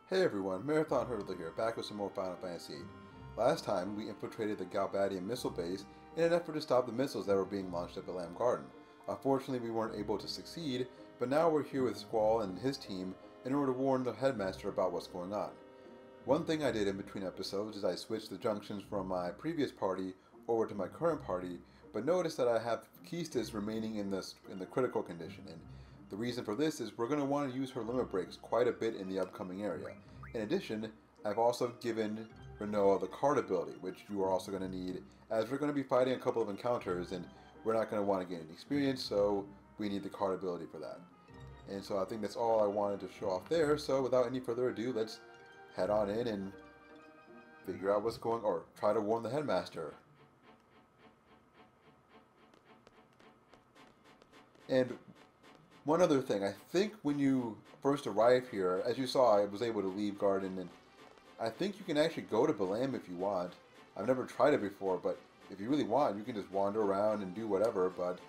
Hey everyone, Marathon Hurdler here, back with some more Final Fantasy. Last time, we infiltrated the Galbadian missile base in an effort to stop the missiles that were being launched at Balamb Garden. Unfortunately, we weren't able to succeed, but now we're here with Squall and his team in order to warn the Headmaster about what's going on. One thing I did in between episodes is I switched the junctions from my previous party over to my current party, but noticed that I have Keistis remaining in the critical condition, and the reason for this is we're going to want to use her limit breaks quite a bit in the upcoming area. In addition, I've also given Renoa the card ability, which you are also going to need, as we're going to be fighting a couple of encounters, and we're not going to want to gain any experience, so we need the card ability for that. And so I think that's all I wanted to show off there, so without any further ado, let's head on in and figure out what's going on, or try to warn the Headmaster. And one other thing, I think when you first arrive here, as you saw, I was able to leave Garden, and I think you can actually go to Balamb if you want. I've never tried it before, but if you really want, you can just wander around and do whatever, but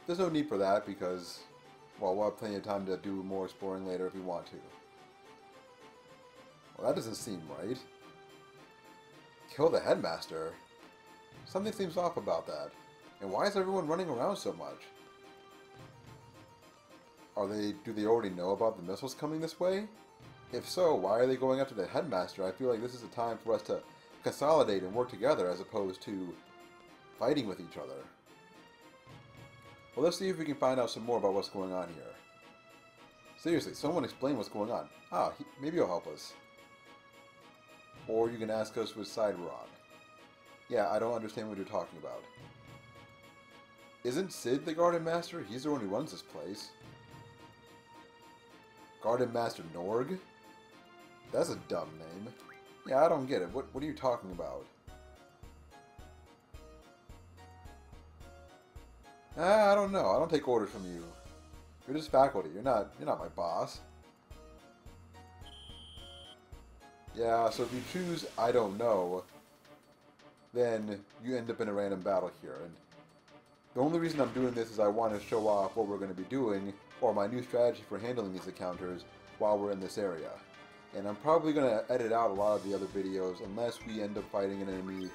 there's no need for that because, well, we'll have plenty of time to do more exploring later if we want to. Well, that doesn't seem right. Kill the Headmaster? Something seems off about that. And why is everyone running around so much? Do they already know about the missiles coming this way? If so, why are they going after the Headmaster? I feel like this is a time for us to consolidate and work together as opposed to fighting with each other. Well, let's see if we can find out some more about what's going on here. Seriously, someone explain what's going on. Maybe he'll help us. Or you can ask us which side we're on. Yeah, I don't understand what you're talking about. Isn't Cid the Garden Master? He's the one who runs this place. Garden Master Norg? That's a dumb name. Yeah, I don't get it. What are you talking about? I don't know. I don't take orders from you. You're just faculty. You're not my boss. Yeah, so if you choose I don't know, then you end up in a random battle here. And the only reason I'm doing this is I want to show off what we're going to be doing, or my new strategy for handling these encounters while we're in this area. And I'm probably going to edit out a lot of the other videos unless we end up fighting an enemy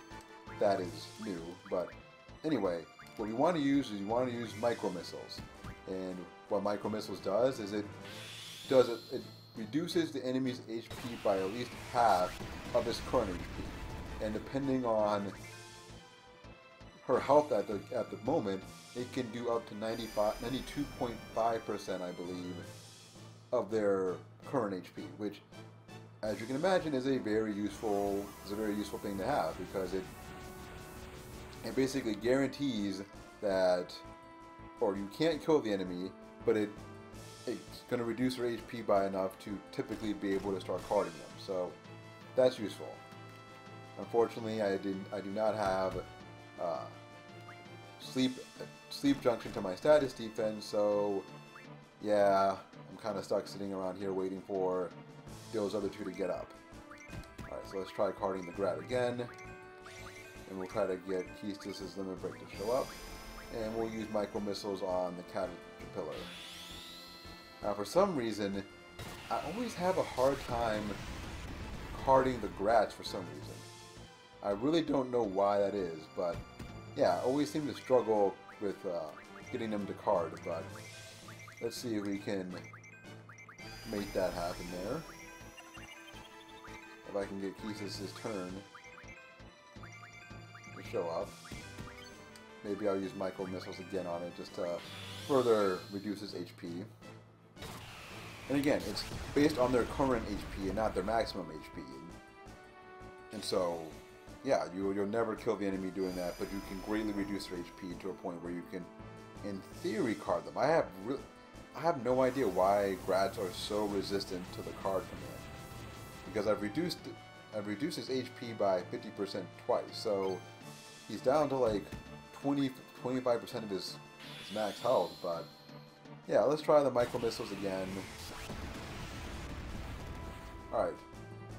that is new. But anyway, what we want to use is micro missiles. And what micro missiles does is it reduces the enemy's HP by at least half of its current HP. And depending on her health at the moment, it can do up to 92.5%, I believe, of their current HP, which, as you can imagine, is a very useful thing to have because it basically guarantees that, or you can't kill the enemy, but it's going to reduce their HP by enough to typically be able to start carding them. So that's useful. Unfortunately, I do not have sleep junction to my status defense, so yeah, I'm kind of stuck sitting around here waiting for those other two to get up. Alright, so let's try carding the Grat again, and we'll try to get Keistis' limit break to show up, and we'll use micro missiles on the Caterpillar. Now, for some reason, I always have a hard time carding the Grats for some reason. I really don't know why that is, but yeah, I always seem to struggle with getting them to card, but let's see if we can make that happen there. If I can get Keistis' turn to show up. Maybe I'll use micro missiles again on it just to further reduce his HP. And again, it's based on their current HP and not their maximum HP. And so, yeah, you'll never kill the enemy doing that, but you can greatly reduce their HP to a point where you can, in theory, card them. I have no idea why Grats are so resistant to the card command, because I've reduced his HP by 50% twice, so he's down to like 25% of his max health. But yeah, let's try the micro missiles again. All right.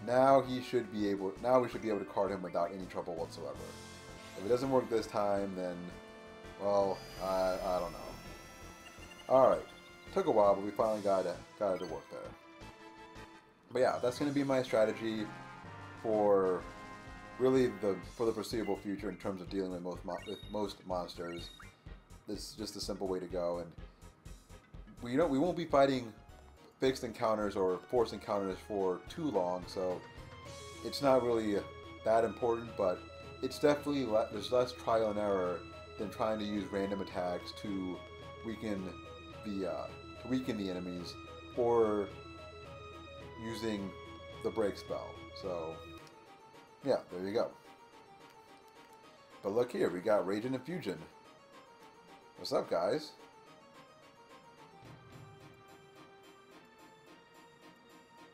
Now we should be able to card him without any trouble whatsoever. If it doesn't work this time, then, well, I don't know. Alright. Took a while, but we finally got it to work there. But yeah, that's going to be my strategy for really for the foreseeable future in terms of dealing with most monsters. This is just a simple way to go, and we won't be fighting fixed encounters or forced encounters for too long, so it's not really that important, but it's definitely there's less trial and error than trying to use random attacks to weaken the enemies, or using the break spell. So yeah, there you go. But look here, we got Rage and Infusion. What's up, guys?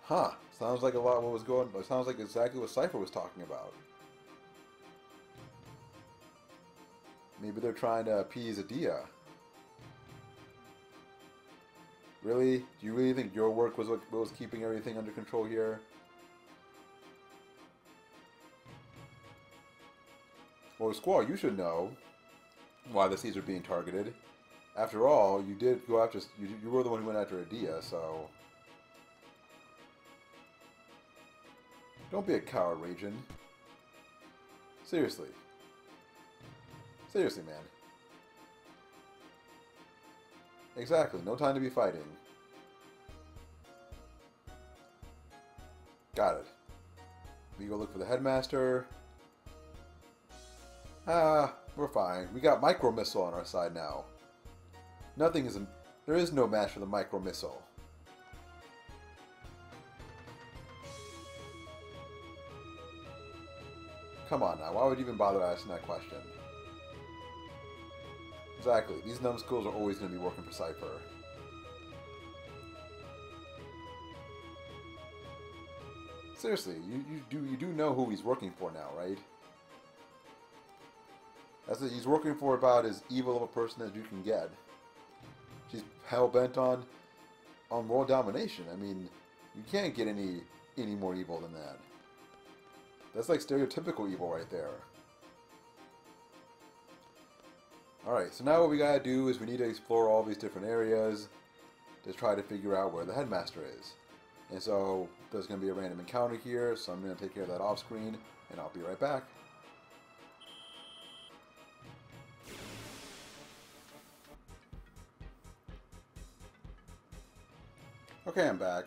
Huh. Sounds like a lot of what was going on. Sounds like exactly what Cypher was talking about. Maybe they're trying to appease Adia. Really? Do you really think your work was what was keeping everything under control here? Well, Squall, you should know why the seeds are being targeted. After all, you did go after... You were the one who went after Adia, so... Don't be a coward, Ragin. Seriously. Seriously, man. Exactly. No time to be fighting. Got it. We go look for the Headmaster. Ah, we're fine. We got Micro Missile on our side now. Nothing is... There is no match for the Micro Missile. Come on now, why would you even bother asking that question? Exactly, these numbskulls are always going to be working for Cypher. Seriously, you do know who he's working for now, right? That's it, he's working for about as evil of a person as you can get. She's hell-bent on world domination. I mean, you can't get any more evil than that. That's like stereotypical evil right there. Alright, so now what we gotta do is we need to explore all these different areas to try to figure out where the Headmaster is. And so there's going to be a random encounter here, so I'm going to take care of that off screen, and I'll be right back. Okay, I'm back.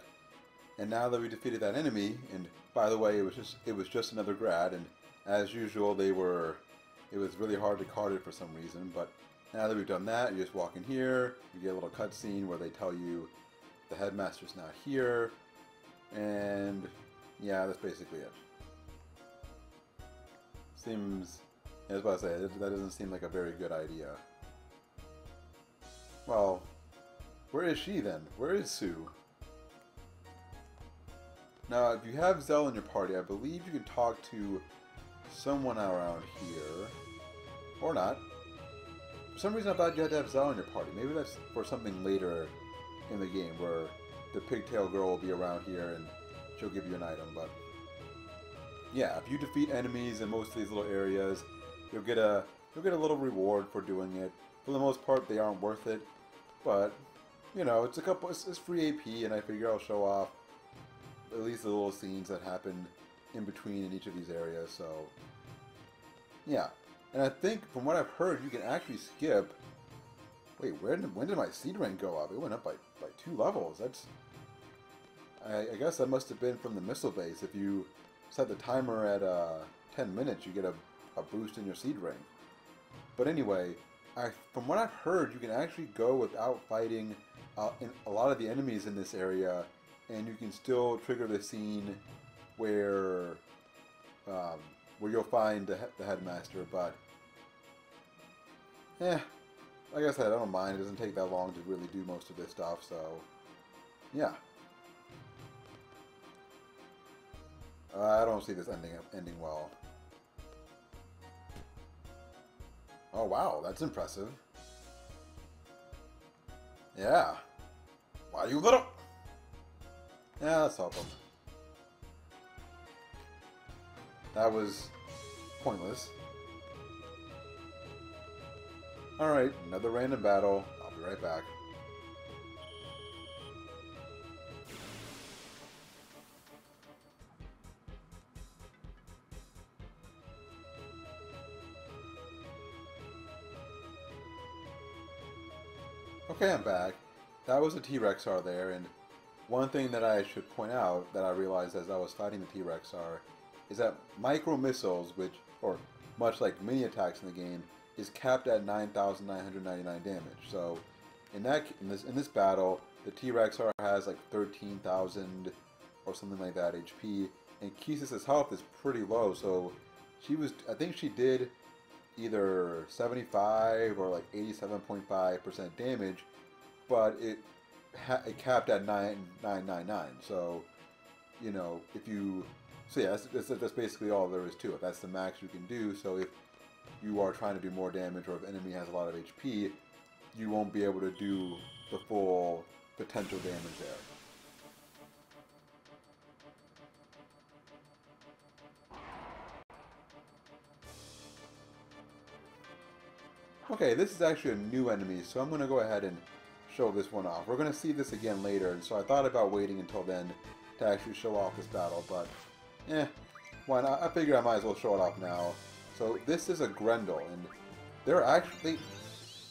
And now that we defeated that enemy, and by the way, it was just another grad, and as usual, it was really hard to card it for some reason, but now that we've done that, you just walk in here, you get a little cutscene where they tell you the Headmaster's not here, and yeah, that's basically it. Seems, I was about to say, that doesn't seem like a very good idea. Well, where is she then? Where is Sue? Now, if you have Zell in your party, I believe you can talk to someone around here. Or not. For some reason I thought you had to have Zell in your party. Maybe that's for something later in the game where the pigtail girl will be around here and she'll give you an item. But yeah, if you defeat enemies in most of these little areas, you'll get a little reward for doing it. For the most part, they aren't worth it. But you know, it's free AP, and I figure I'll show off at least the little scenes that happen in between in each of these areas. So yeah, and I think from what I've heard, you can actually skip. Wait, when did my seed rank go up? It went up by 2 levels. That's I guess that must have been from the missile base. If you set the timer at 10 minutes, you get a boost in your seed rank. But anyway, from what I've heard, you can actually go without fighting in a lot of the enemies in this area, and you can still trigger the scene where you'll find the Headmaster. But like I said, I don't mind. It doesn't take that long to really do most of this stuff. So yeah, I don't see this ending well. Oh wow, that's impressive. Yeah. Why you little? Yeah, let's help him. That was pointless. Alright, another random battle. I'll be right back. Okay, I'm back. That was the T-Rexar there, and one thing that I should point out that I realized as I was fighting the T-Rexar is that micro missiles, which, or much like mini attacks in the game, is capped at 9,999 damage. So in this battle, the T-Rexar has like 13,000 or something like that HP, and Kisses' health is pretty low. So I think she did either 75 or like 87.5% damage, but it capped at 9,999. So, you know, so yeah, that's basically all there is to it. That's the max you can do. So if you are trying to do more damage, or if an enemy has a lot of HP, you won't be able to do the full potential damage there. Okay, this is actually a new enemy, so I'm going to go ahead and show this one off. We're going to see this again later, and so I thought about waiting until then to actually show off this battle, but why not? I figure I might as well show it off now. So this is a Grendel, and they're actually,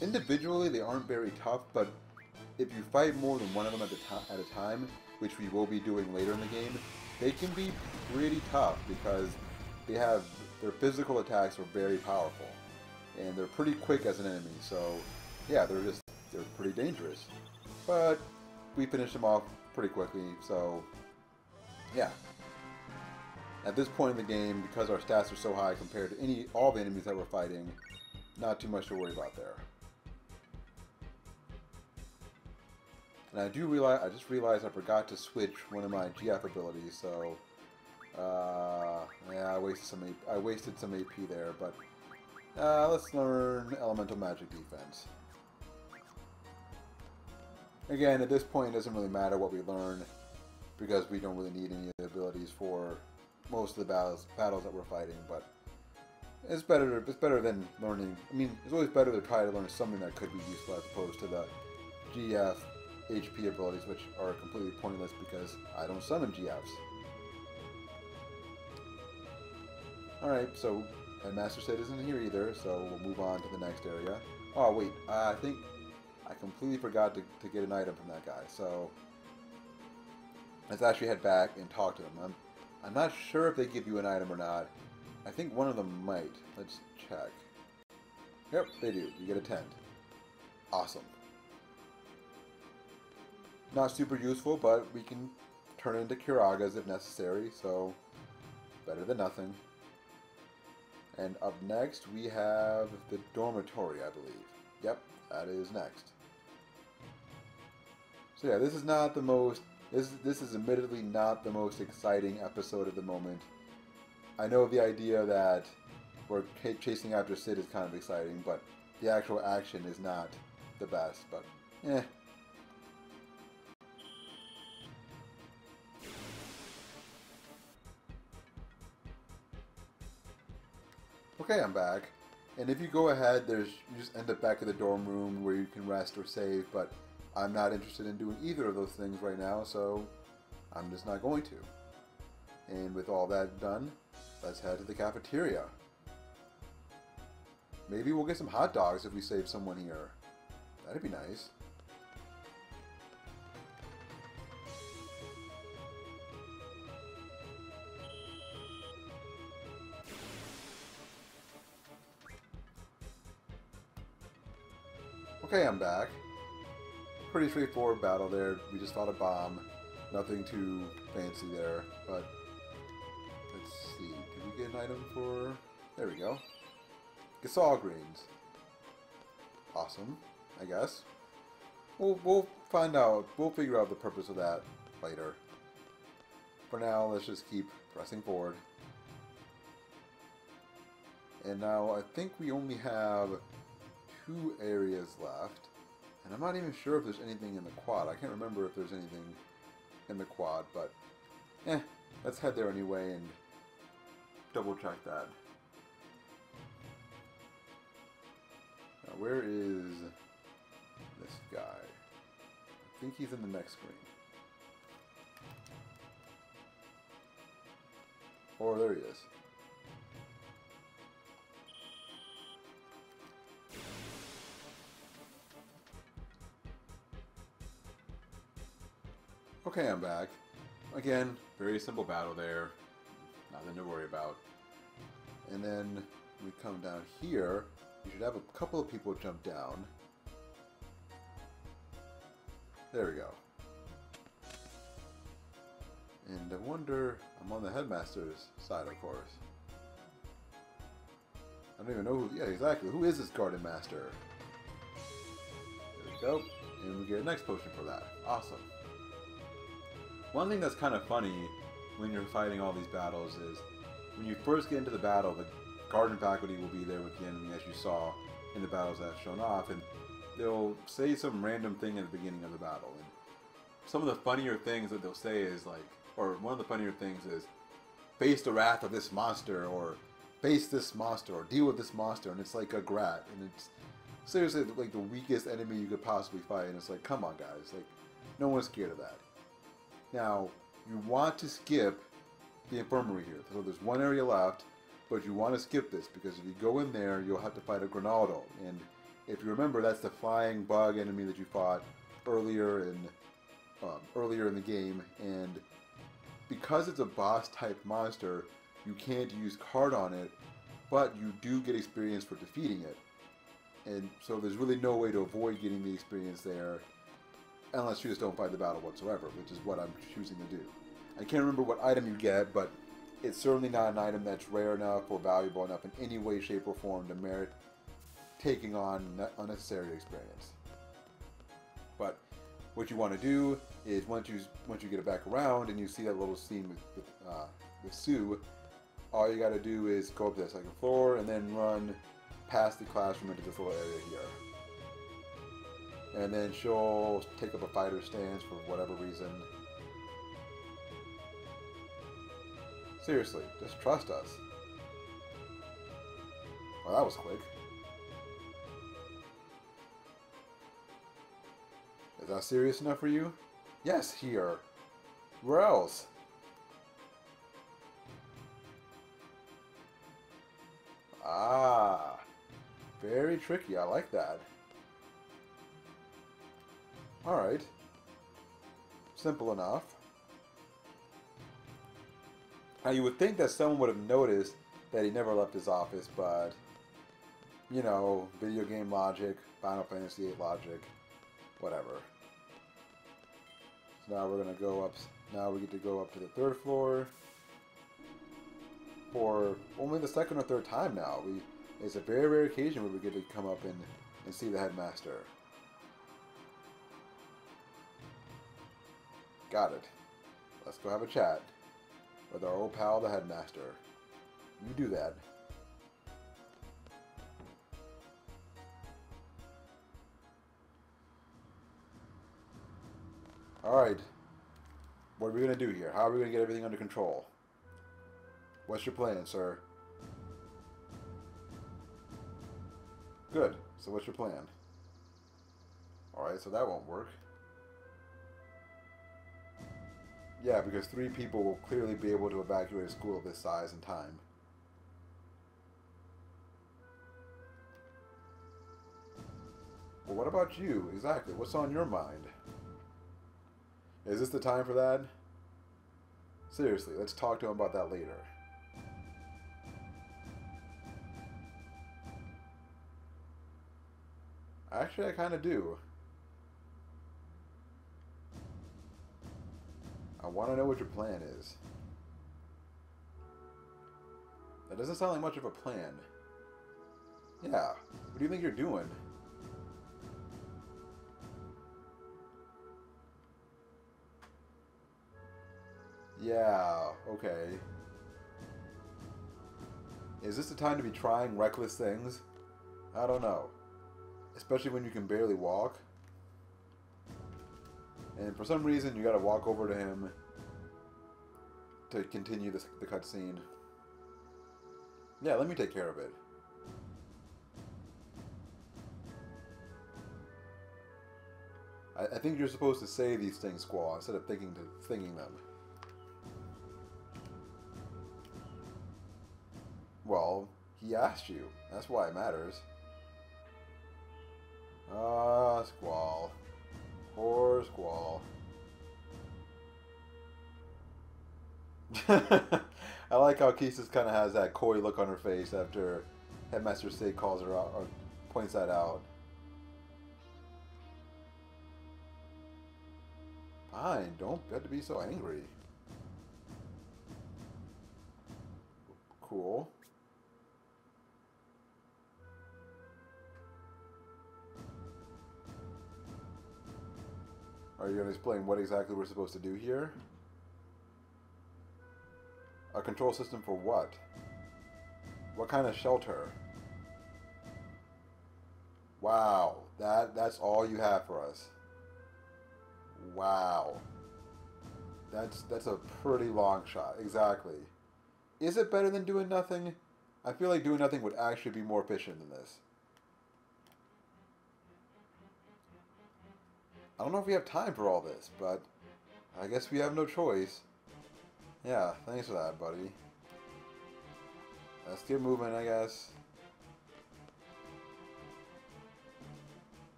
individually they aren't very tough, but if you fight more than one of them at a time, which we will be doing later in the game, they can be pretty tough because their physical attacks are very powerful. And they're pretty quick as an enemy, so yeah, they're pretty dangerous. But we finished them off pretty quickly, so yeah. At this point in the game, because our stats are so high compared to all the enemies that we're fighting, not too much to worry about there. And I just realized I forgot to switch one of my GF abilities, so yeah, I wasted some AP there, but let's learn Elemental Magic Defense. Again, at this point, it doesn't really matter what we learn, because we don't really need any of the abilities for most of the battles that we're fighting, but it's better than learning. I mean, it's always better to try to learn something that could be useful as opposed to the GF HP abilities, which are completely pointless because I don't summon GFs. Alright, so Headmaster Cid isn't here either, so we'll move on to the next area. Oh wait, I think I completely forgot to get an item from that guy, so let's actually head back and talk to them. I'm not sure if they give you an item or not. I think one of them might. Let's check. Yep, they do. You get a tent. Awesome. Not super useful, but we can turn into Kiragas if necessary, so better than nothing. And up next, we have the dormitory, I believe. Yep, that is next. So yeah, this is not the most... This is admittedly not the most exciting episode at the moment. I know the idea that we're chasing after Cid is kind of exciting, but the actual action is not the best, but eh. Okay, I'm back. And if you go ahead, you just end up back at the dorm room where you can rest or save, but I'm not interested in doing either of those things right now, so I'm just not going to. And with all that done, let's head to the cafeteria. Maybe we'll get some hot dogs if we save someone here. That'd be nice. Okay, I'm back. Pretty straightforward battle there. We just fought a bomb. Nothing too fancy there, but let's see. Did we get an item for... There we go. Gasol greens. Awesome, I guess. We'll find out. We'll figure out the purpose of that later. For now, let's just keep pressing forward. And now I think we only have 2 areas left. And I'm not even sure if there's anything in the quad. I can't remember if there's anything in the quad, but let's head there anyway and double check that. Now, where is this guy? I think he's in the next screen. Or there he is. Okay, I'm back. Again, very simple battle there. Nothing to worry about. And then we come down here. You should have a couple of people jump down. There we go. And I wonder, I'm on the Headmaster's side, of course. I don't even know who, yeah, exactly. Who is this Garden Master? There we go. And we get a next potion for that. Awesome. One thing that's kind of funny when you're fighting all these battles is when you first get into the battle, the garden faculty will be there with the enemy, as you saw in the battles that I've shown off, and they'll say some random thing at the beginning of the battle. And some of the funnier things that they'll say is like, or one of the funnier things is, face the wrath of this monster, or face this monster, or deal with this monster, and it's like a grat, and it's seriously like the weakest enemy you could possibly fight, and it's like, come on guys, like, no one's scared of that. Now, you want to skip the infirmary here, so there's one area left, but you want to skip this, because if you go in there, you'll have to fight a Granaldo, and if you remember, that's the flying bug enemy that you fought earlier in the game, and because it's a boss type monster, you can't use card on it, but you do get experience for defeating it. And so there's really no way to avoid getting the experience there, unless you just don't fight the battle whatsoever, which is what I'm choosing to do. I can't remember what item you get, but it's certainly not an item that's rare enough or valuable enough in any way, shape, or form to merit taking on unnecessary experience. But what you want to do is once you get it back around and you see that little scene with Sue, all you got to do is go up to the second floor and then run past the classroom into this little area here. And then she'll take up a fighter stance for whatever reason. Seriously, just trust us. Well, that was quick. Is that serious enough for you? Yes, here. Where else? Ah, very tricky. I like that. Alright. Simple enough. Now, you would think that someone would have noticed that he never left his office, but, you know, video game logic, Final Fantasy VIII logic, whatever. So now we're going to go up, now we get to go up to the third floor for only the second or third time now. It's a very rare occasion where we get to come up and see the Headmaster. Got it. Let's go have a chat with our old pal, the Headmaster. You do that. Alright. What are we going to do here? How are we going to get everything under control? What's your plan, sir? Good. So what's your plan? Alright, so that won't work. Yeah, because 3 people will clearly be able to evacuate a school of this size in time. Well, what about you? Exactly. What's on your mind? Is this the time for that? Seriously, let's talk to him about that later. Actually, I kind of do. I want to know what your plan is. That doesn't sound like much of a plan. Yeah, what do you think you're doing? Yeah, okay. Is this the time to be trying reckless things? I don't know. Especially when you can barely walk. And for some reason, you gotta walk over to him to continue the cutscene. Yeah, let me take care of it. I think you're supposed to say these things, Squall, instead of thinking them. Well, he asked you. That's why it matters. Ah, Squall. Poor Squall. I like how Kisses kind of has that coy look on her face after Headmaster Cid calls her out, or points that out. Fine, don't have to be so angry. Cool. Are you going to explain what exactly we're supposed to do here? A control system for what? What kind of shelter? Wow, that's all you have for us. Wow. That's a pretty long shot. Exactly. Is it better than doing nothing? I feel like doing nothing would actually be more efficient than this. I don't know if we have time for all this, but I guess we have no choice. Yeah, thanks for that, buddy. Let's get moving, I guess.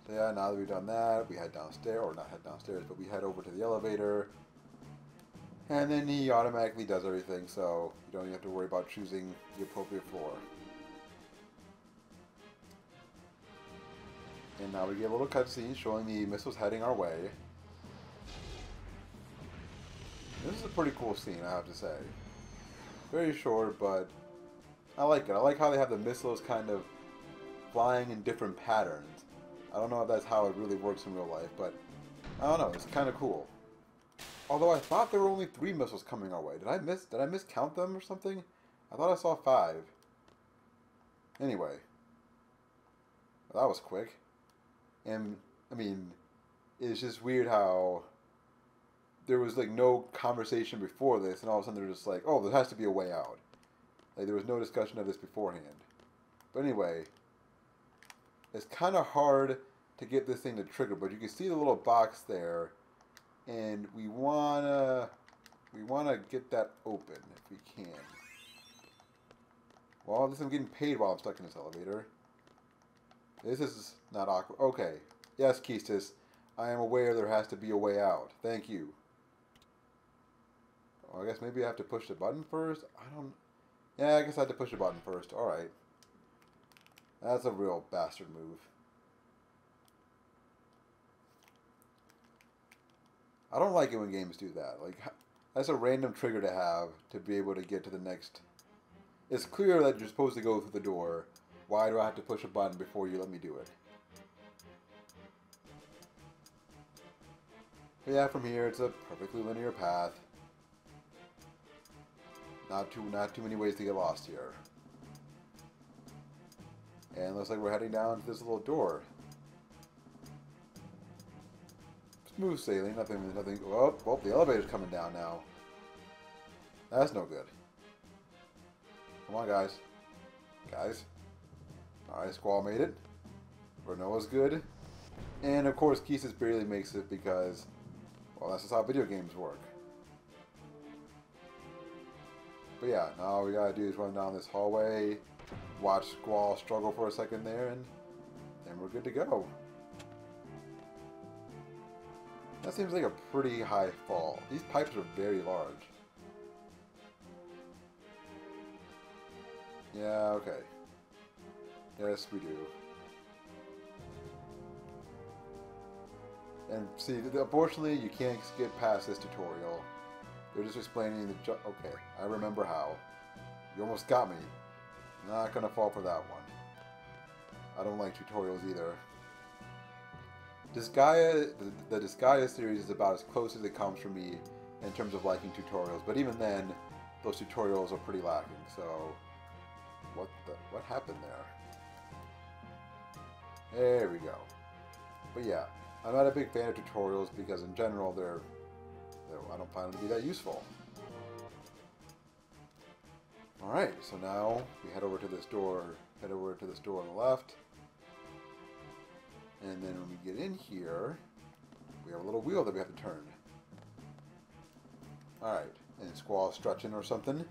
So yeah, now that we've done that, we head downstairs, or not head downstairs, but we head over to the elevator. And then he automatically does everything, so you don't even have to worry about choosing the appropriate floor. And now we get a little cutscene showing the missiles heading our way. This is a pretty cool scene, I have to say. Very short, but I like it. I like how they have the missiles kind of flying in different patterns. I don't know if that's how it really works in real life, but I don't know. It's kind of cool. Although I thought there were only 3 missiles coming our way. Did I miscount them or something? I thought I saw 5. Anyway, well, that was quick. And I mean, it's just weird how there was like no conversation before this, and all of a sudden they're just like, "Oh, there has to be a way out." Like there was no discussion of this beforehand. But anyway, it's kind of hard to get this thing to trigger, but you can see the little box there, and we wanna get that open if we can. Well, at least I'm getting paid while I'm stuck in this elevator. This is not awkward. Okay. Yes, Keistis. I am aware there has to be a way out. Thank you. Well, I guess maybe I have to push the button first? I don't... Yeah, I guess I have to push the button first. Alright. That's a real bastard move. I don't like it when games do that. Like, that's a random trigger to have to be able to get to the next... It's clear that you're supposed to go through the door. Why do I have to push a button before you let me do it? But yeah, from here it's a perfectly linear path. Not too many ways to get lost here. And looks like we're heading down to this little door. Smooth sailing, nothing. Oh, well, the elevator's coming down now. That's no good. Come on, guys. Guys. Alright, Squall made it. Renoa's good. And of course, Kisses barely makes it because, well, that's just how video games work. But yeah, now all we gotta do is run down this hallway, watch Squall struggle for a second there, and then we're good to go. That seems like a pretty high fall. These pipes are very large. Yeah, okay. Yes, we do. And see, unfortunately, you can't skip past this tutorial. They're just explaining the okay, I remember how. You almost got me. Not gonna fall for that one. I don't like tutorials either. Disgaea, the Disgaea series is about as close as it comes for me in terms of liking tutorials. But even then, those tutorials are pretty lacking. So, what happened there? There we go. But yeah, I'm not a big fan of tutorials because in general I don't find them to be that useful. Alright, so now we head over to this door on the left. And then when we get in here, we have a little wheel that we have to turn. Alright, and Squall stretching or something.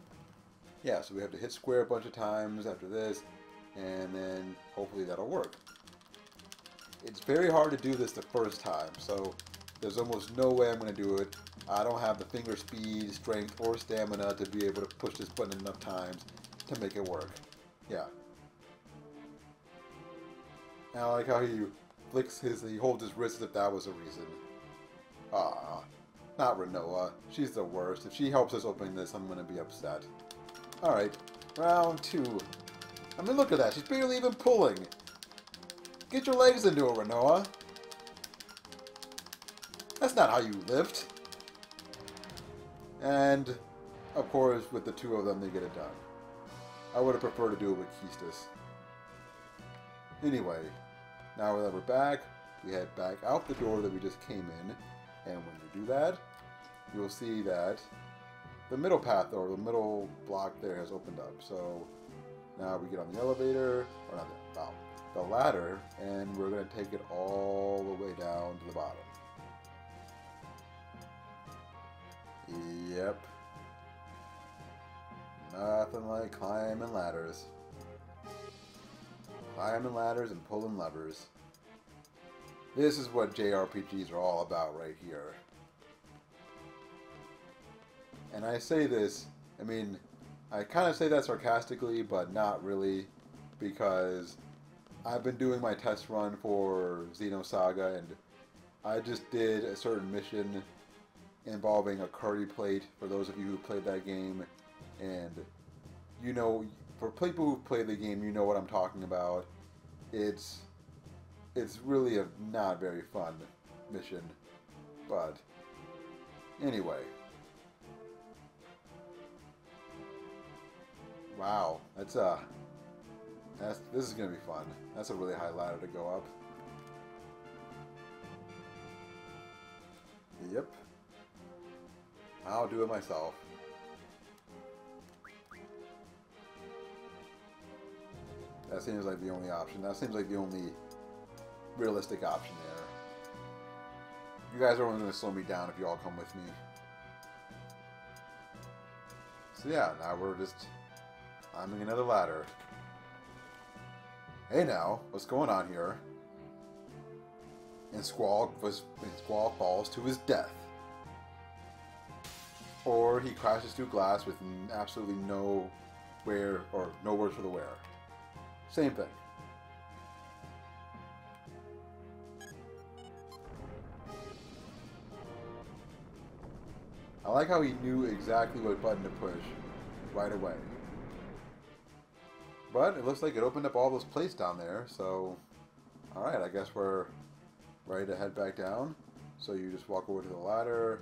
Yeah, so we have to hit square a bunch of times after this, and then hopefully that'll work. It's very hard to do this the first time, so there's almost no way I'm going to do it I don't have the finger speed, strength, or stamina to be able to push this button enough times to make it work. Yeah. And I like how he he holds his wrist as if that was a reason. Ah, not Renoa. She's the worst. If she helps us open this, I'm gonna be upset. Alright, round 2. I mean, look at that. She's barely even pulling. Get your legs into it, Renoa. That's not how you lift. And, of course, with the 2 of them, they get it done. I would have preferred to do it with Keistis. Anyway, now that we're back, we head back out the door that we just came in. And when you do that, you'll see that the middle path, or the middle block there, has opened up. So now we get on the elevator, or not the ladder, and we're going to take it all the way down to the bottom. Yep. Nothing like climbing ladders. Climbing ladders and pulling levers. This is what JRPGs are all about right here. And I say this, I mean, I kind of say that sarcastically, but not really, because I've been doing my test run for Xenosaga, and I just did a certain mission involving a curry plate, for those of you who played that game, and you know, for people who've played the game, you know what I'm talking about. It's really a not very fun mission, but anyway. Wow, this is gonna be fun. That's a really high ladder to go up. Yep. I'll do it myself. That seems like the only option. That seems like the only realistic option there. You guys are only going to slow me down if you all come with me. So yeah, now we're just climbing another ladder. Hey now, what's going on here? And Squall falls to his death. Or he crashes through glass with absolutely no words for the wear. Same thing. I like how he knew exactly what button to push right away. But it looks like it opened up all those plates down there, so alright, I guess we're ready to head back down. So you just walk over to the ladder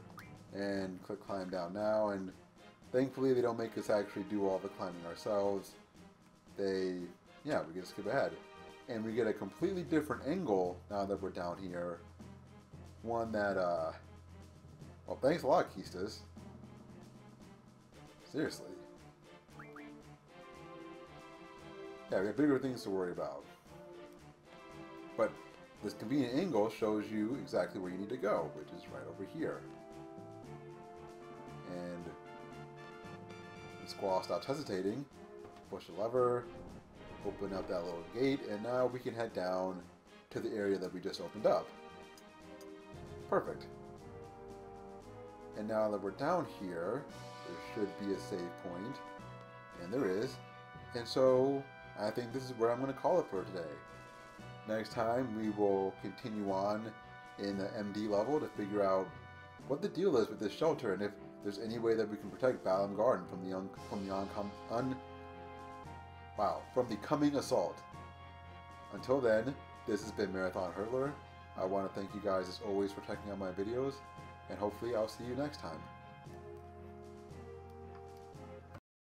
and click climb down now, and thankfully they don't make us actually do all the climbing ourselves. We get to skip ahead. And we get a completely different angle now that we're down here. One that, well, thanks a lot, Keistis. Seriously. Yeah, we have bigger things to worry about. But this convenient angle shows you exactly where you need to go, which is right over here. And Squall stops hesitating, push the lever, open up that little gate, and now we can head down to the area that we just opened up. Perfect. And now that we're down here, there should be a save point, and there is. And so I think this is where I'm going to call it for today. Next time we will continue on in the MD level to figure out what the deal is with this shelter, and if there's any way that we can protect Balamb Garden from the coming assault. Until then, this has been Marathon Hurtler. I want to thank you guys as always for checking out my videos, and hopefully I'll see you next time.